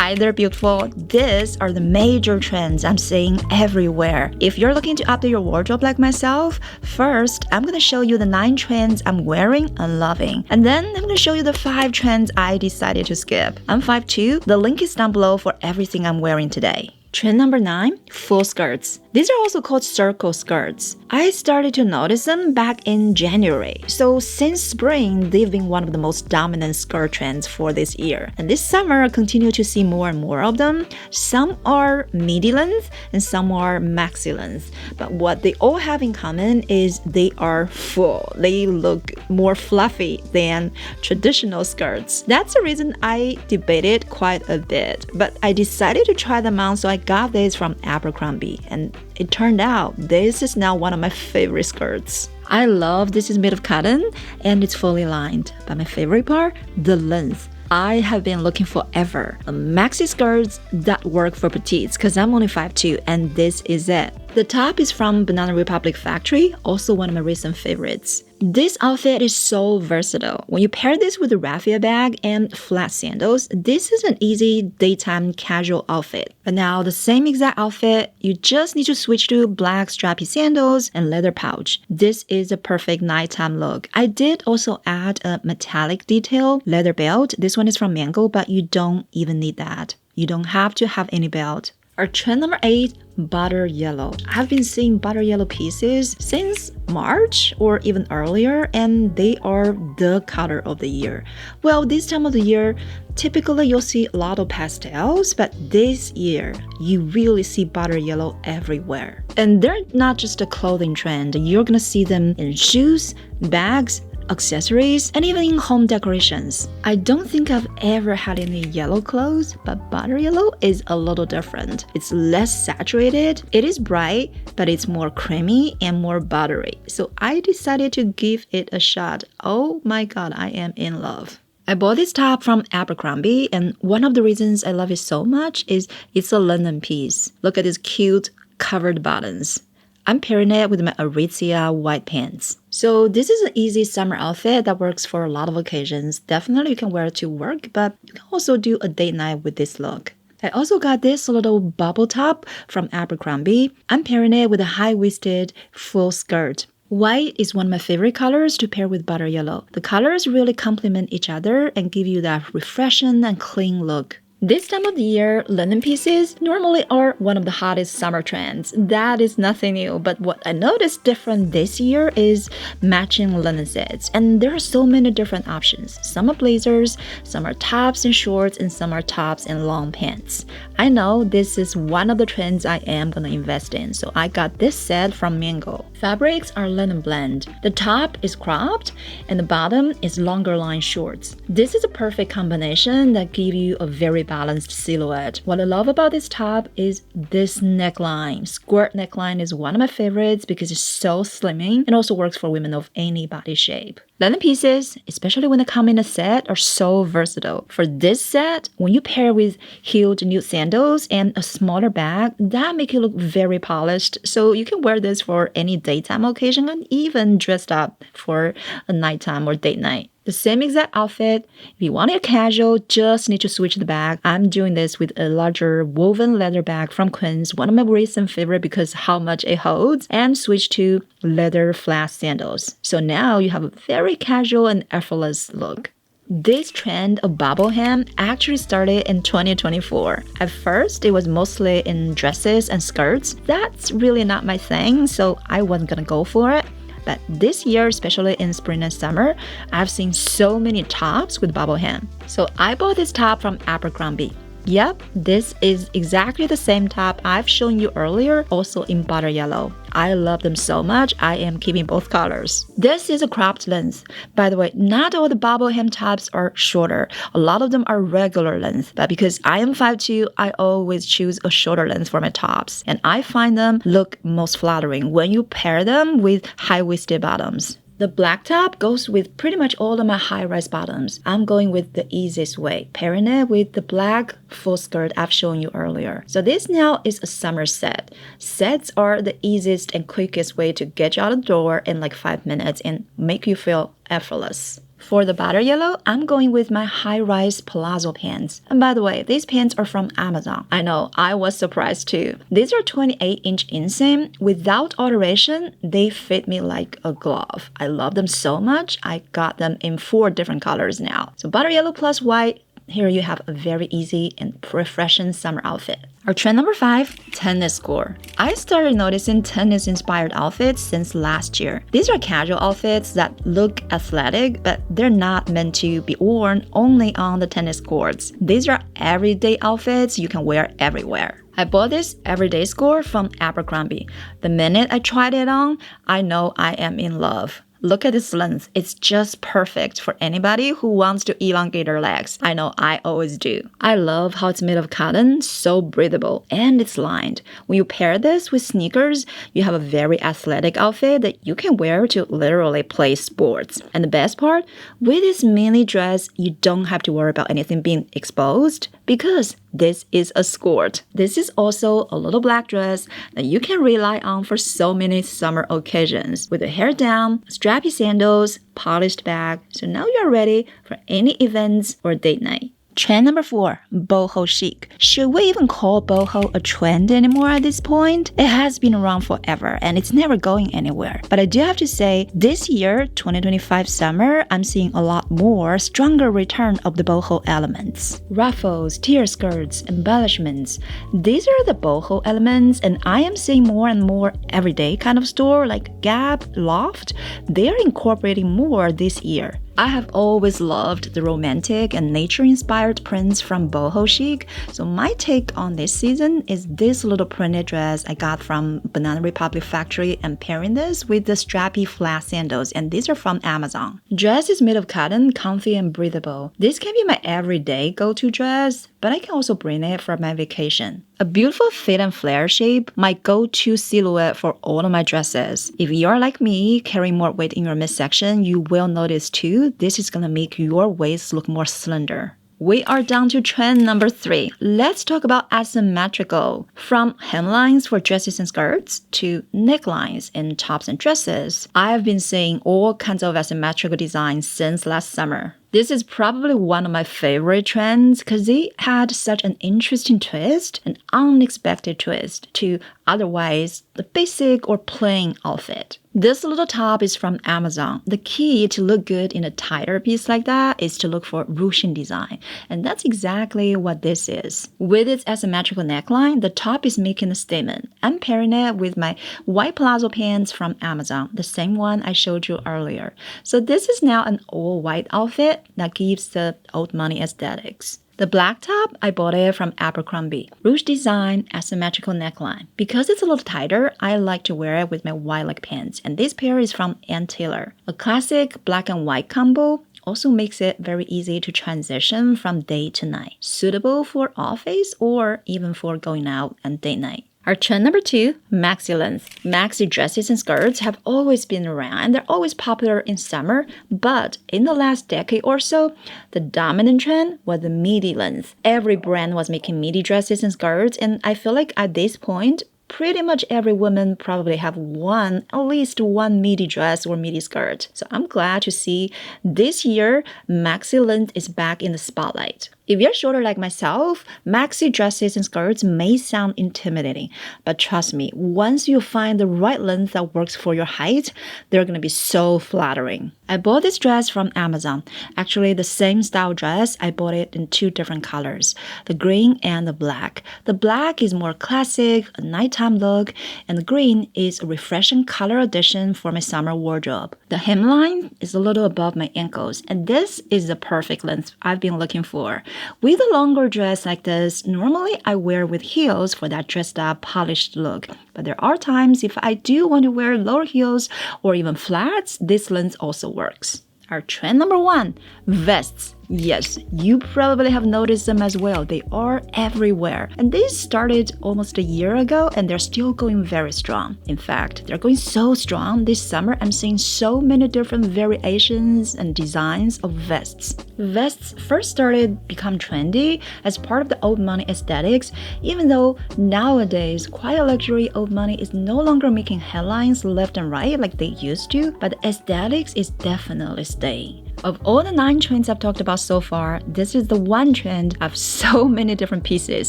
Hi there, beautiful. These are the major trends I'm seeing everywhere. If you're looking to update your wardrobe like myself, first, I'm gonna show you the 9 trends I'm wearing and loving. And then I'm gonna show you the 5 trends I decided to skip. I'm 5'2". The link is down below for everything I'm wearing today. Trend number 9, full skirts. These are also called circle skirts. I started to notice them back in January. So since spring, they've been one of the most dominant skirt trends for this year. And this summer, I continue to see more and more of them. Some are midi length and some are maxi length. But what they all have in common is they are full. They look more fluffy than traditional skirts. That's the reason I debated quite a bit. But I decided to try them on, so I got this from Abercrombie, and it turned out this is now one of my favorite skirts. I love this is made of cotton and it's fully lined, but my favorite part, the length. I have been looking forever maxi skirts that work for petites because I'm only 5'2", and this is it. The top is from Banana Republic Factory, also one of my recent favorites. This outfit is so versatile. When you pair this with a raffia bag and flat sandals, this is an easy daytime casual outfit. But now the same exact outfit, you just need to switch to black strappy sandals and leather pouch. This is a perfect nighttime look. I did also add a metallic detail leather belt. This one is from Mango, but you don't even need that. You don't have to have any belt. Our trend number 8, butter yellow. I've been seeing butter yellow pieces since March or even earlier, and they are the color of the year. Well, this time of the year, typically you'll see a lot of pastels, but this year, you really see butter yellow everywhere. And they're not just a clothing trend. You're gonna see them in shoes, bags, accessories, and even in home decorations. I don't think I've ever had any yellow clothes, but butter yellow is a little different. It's less saturated, it is bright, but it's more creamy and more buttery. So I decided to give it a shot. Oh my god, I am in love. I bought this top from Abercrombie, and one of the reasons I love it so much is it's a linen piece. Look at these cute covered buttons. I'm pairing it with my Aritzia white pants. So this is an easy summer outfit that works for a lot of occasions. Definitely you can wear it to work, but you can also do a date night with this look. I also got this little bubble top from Abercrombie. I'm pairing it with a high-waisted full skirt. White is one of my favorite colors to pair with butter yellow. The colors really complement each other and give you that refreshing and clean look. This time of the year, linen pieces normally are one of the hottest summer trends. That is nothing new, but what I noticed different this year is matching linen sets. And there are so many different options. Some are blazers, some are tops and shorts, and some are tops and long pants. I know this is one of the trends I am gonna invest in, so I got this set from Mango. Fabrics are linen blend. The top is cropped, and the bottom is longer line shorts. This is a perfect combination that gives you a very balanced silhouette. What I love about this top is this neckline. Squirt neckline is one of my favorites because it's so slimming and also works for women of any body shape. Linen pieces, especially when they come in a set, are so versatile. For this set, when you pair with heeled nude sandals and a smaller bag, that makes it look very polished. So you can wear this for any daytime occasion and even dressed up for a nighttime or date night. The same exact outfit. If you want it casual, just need to switch the bag. I'm doing this with a larger woven leather bag from Quince, one of my recent favorite because how much it holds, and switch to leather flat sandals. So now you have a very casual and effortless look. This trend of bobble hem actually started in 2024. At first, it was mostly in dresses and skirts. That's really not my thing, so I wasn't gonna go for it. But this year, especially in spring and summer, I've seen so many tops with bobble hem. So I bought this top from Abercrombie. Yep, this is exactly the same top I've shown you earlier, also in butter yellow. I love them so much, I am keeping both colors. This is a cropped length. By the way, not all the bobble hem tops are shorter. A lot of them are regular length, but because I am 5'2", I always choose a shorter length for my tops. And I find them look most flattering when you pair them with high-waisted bottoms. The black top goes with pretty much all of my high-rise bottoms. I'm going with the easiest way, pairing it with the black full skirt I've shown you earlier. So this now is a summer set. Sets are the easiest and quickest way to get you out of the door in like 5 minutes and make you feel effortless. For the butter yellow, I'm going with my high-rise palazzo pants. And by the way, these pants are from Amazon. I know, I was surprised too. These are 28-inch inseam. Without alteration, they fit me like a glove. I love them so much, I got them in 4 different colors now. So butter yellow plus white. Here you have a very easy and refreshing summer outfit. Our trend number 5, tennis core. I started noticing tennis-inspired outfits since last year. These are casual outfits that look athletic, but they're not meant to be worn only on the tennis courts. These are everyday outfits you can wear everywhere. I bought this everyday score from Abercrombie. The minute I tried it on, I know I am in love. Look at this length. It's just perfect for anybody who wants to elongate their legs. I know I always do. I love how it's made of cotton, so breathable, and it's lined. When you pair this with sneakers, you have a very athletic outfit that you can wear to literally play sports. And the best part, with this mini dress, you don't have to worry about anything being exposed because this is a skirt. This is also a little black dress that you can rely on for so many summer occasions. With the hair down, strappy sandals, polished bag, so now you're ready for any events or date night. Trend number 4, boho chic. Should we even call boho a trend anymore at this point? It has been around forever and it's never going anywhere. But I do have to say, this year, 2025 summer, I'm seeing a lot more stronger return of the boho elements. Ruffles, tier skirts, embellishments. These are the boho elements and I am seeing more and more everyday kind of store like Gap, Loft. They are incorporating more this year. I have always loved the romantic and nature-inspired prints from boho chic, so my take on this season is this little printed dress I got from Banana Republic factory and pairing this with the strappy flat sandals, and these are from Amazon. Dress is made of cotton, comfy and breathable. This can be my everyday go-to dress, but I can also bring it for my vacation. A beautiful fit and flare shape, my go-to silhouette for all of my dresses. If you're like me, carrying more weight in your midsection, you will notice too, this is gonna make your waist look more slender. We are down to trend number 3. Let's talk about asymmetrical. From hemlines for dresses and skirts to necklines in tops and dresses. I have been seeing all kinds of asymmetrical designs since last summer. This is probably one of my favorite trends because it had such an interesting twist, an unexpected twist to otherwise the basic or plain outfit. This little top is from Amazon. The key to look good in a tighter piece like that is to look for ruching design, and that's exactly what this is. With its asymmetrical neckline, the top is making a statement. I'm pairing it with my white palazzo pants from Amazon, the same one I showed you earlier. So this is now an all-white outfit that gives the old money aesthetics. The black top, I bought it from Abercrombie. Ruche design, asymmetrical neckline. Because it's a little tighter, I like to wear it with my white-like pants. And this pair is from Ann Taylor. A classic black and white combo also makes it very easy to transition from day to night. Suitable for office or even for going out and date night. Our trend number 2, maxi length. Maxi dresses and skirts have always been around and they're always popular in summer, but in the last decade or so, the dominant trend was the midi length. Every brand was making midi dresses and skirts, and I feel like at this point, pretty much every woman probably have at least one midi dress or midi skirt. So I'm glad to see this year, maxi length is back in the spotlight. If you're shorter like myself, maxi dresses and skirts may sound intimidating, but trust me, once you find the right length that works for your height, they're gonna be so flattering. I bought this dress from Amazon. Actually, the same style dress, I bought it in 2 different colors, the green and the black. The black is more classic, a nighttime look, and the green is a refreshing color addition for my summer wardrobe. The hemline is a little above my ankles, and this is the perfect length I've been looking for. With a longer dress like this, normally I wear with heels for that dressed up, polished look. But there are times if I do want to wear lower heels or even flats, this length also works. Our trend number 1, vests. Yes, you probably have noticed them as well. They are everywhere. And they started almost a year ago and they're still going very strong. In fact, they're going so strong this summer, I'm seeing so many different variations and designs of vests. Vests first started become trendy as part of the old money aesthetics, even though nowadays quiet luxury old money is no longer making headlines left and right like they used to, but the aesthetics is definitely staying. Of all the 9 trends I've talked about so far, this is the one trend of so many different pieces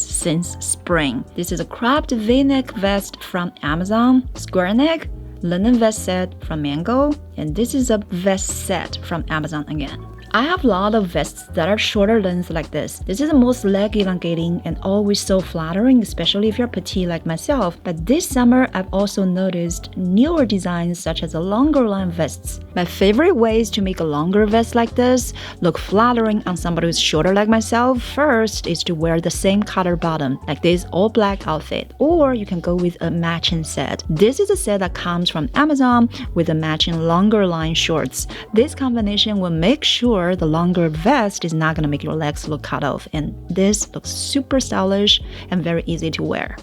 since spring. This is a cropped V-neck vest from Amazon, square neck, linen vest set from Mango, and this is a vest set from Amazon again. I have a lot of vests that are shorter length like this. This is the most leg elongating and always so flattering, especially if you're petite like myself. But this summer, I've also noticed newer designs such as the longer line vests. My favorite ways to make a longer vest like this look flattering on somebody who's shorter like myself first is to wear the same color bottom, like this all black outfit. Or you can go with a matching set. This is a set that comes from Amazon with a matching longer line shorts. This combination will make sure the longer vest is not going to make your legs look cut off, and this looks super stylish and very easy to wear.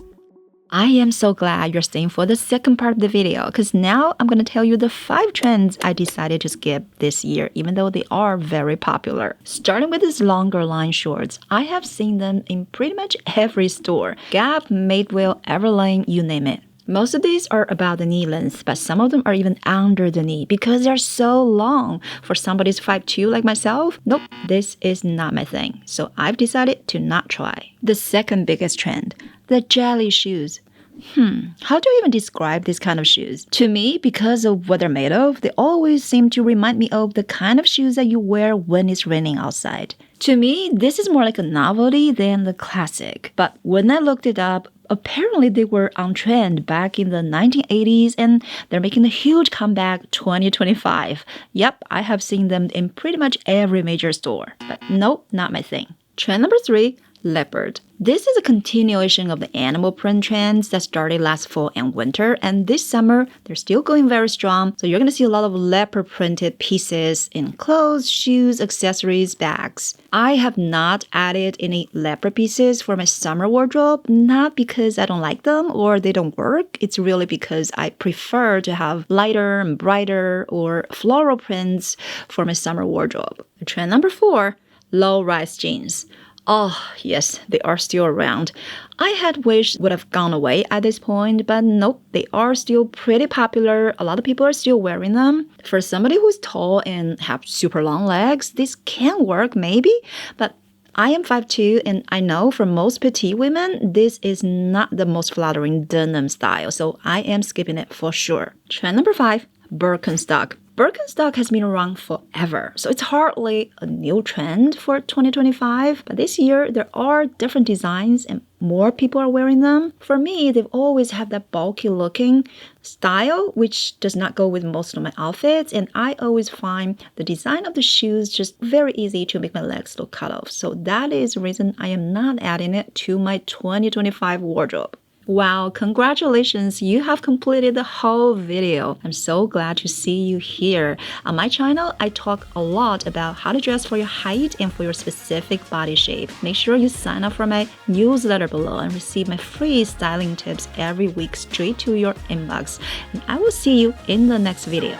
I am so glad you're staying for the second part of the video because now I'm going to tell you the 5 trends I decided to skip this year even though they are very popular. Starting with these longer line shorts, I have seen them in pretty much every store. Gap, Madewell, Everlane, you name it. Most of these are about the knee length, but some of them are even under the knee because they're so long. For somebody who's 5'2" like myself, nope, this is not my thing. So I've decided to not try. The second biggest trend, the jelly shoes. How do you even describe these kind of shoes? To me, because of what they're made of, they always seem to remind me of the kind of shoes that you wear when it's raining outside. To me, this is more like a novelty than the classic. But when I looked it up, apparently they were on trend back in the 1980s and they're making a huge comeback 2025. Yep, I have seen them in pretty much every major store. But nope, not my thing. Trend number 3, leopard. This is a continuation of the animal print trends that started last fall and winter, and this summer they're still going very strong. So you're going to see a lot of leopard printed pieces in clothes, shoes, accessories, bags. I have not added any leopard pieces for my summer wardrobe, not because I don't like them or they don't work. It's really because I prefer to have lighter and brighter or floral prints for my summer wardrobe. Trend number 4, low-rise jeans. Oh, yes, they are still around. I had wished would have gone away at this point, but nope, they are still pretty popular. A lot of people are still wearing them. For somebody who's tall and have super long legs, this can work maybe, but I am 5'2", and I know for most petite women, this is not the most flattering denim style, so I am skipping it for sure. Trend number 5, Birkenstock. Birkenstock has been around forever, so it's hardly a new trend for 2025. But this year, there are different designs and more people are wearing them. For me, they've always had that bulky looking style, which does not go with most of my outfits. And I always find the design of the shoes just very easy to make my legs look cut off. So that is the reason I am not adding it to my 2025 wardrobe. Wow, congratulations, you have completed the whole video. I'm so glad to see you here. On my channel, I talk a lot about how to dress for your height and for your specific body shape. Make sure you sign up for my newsletter below and receive my free styling tips every week straight to your inbox. And I will see you in the next video.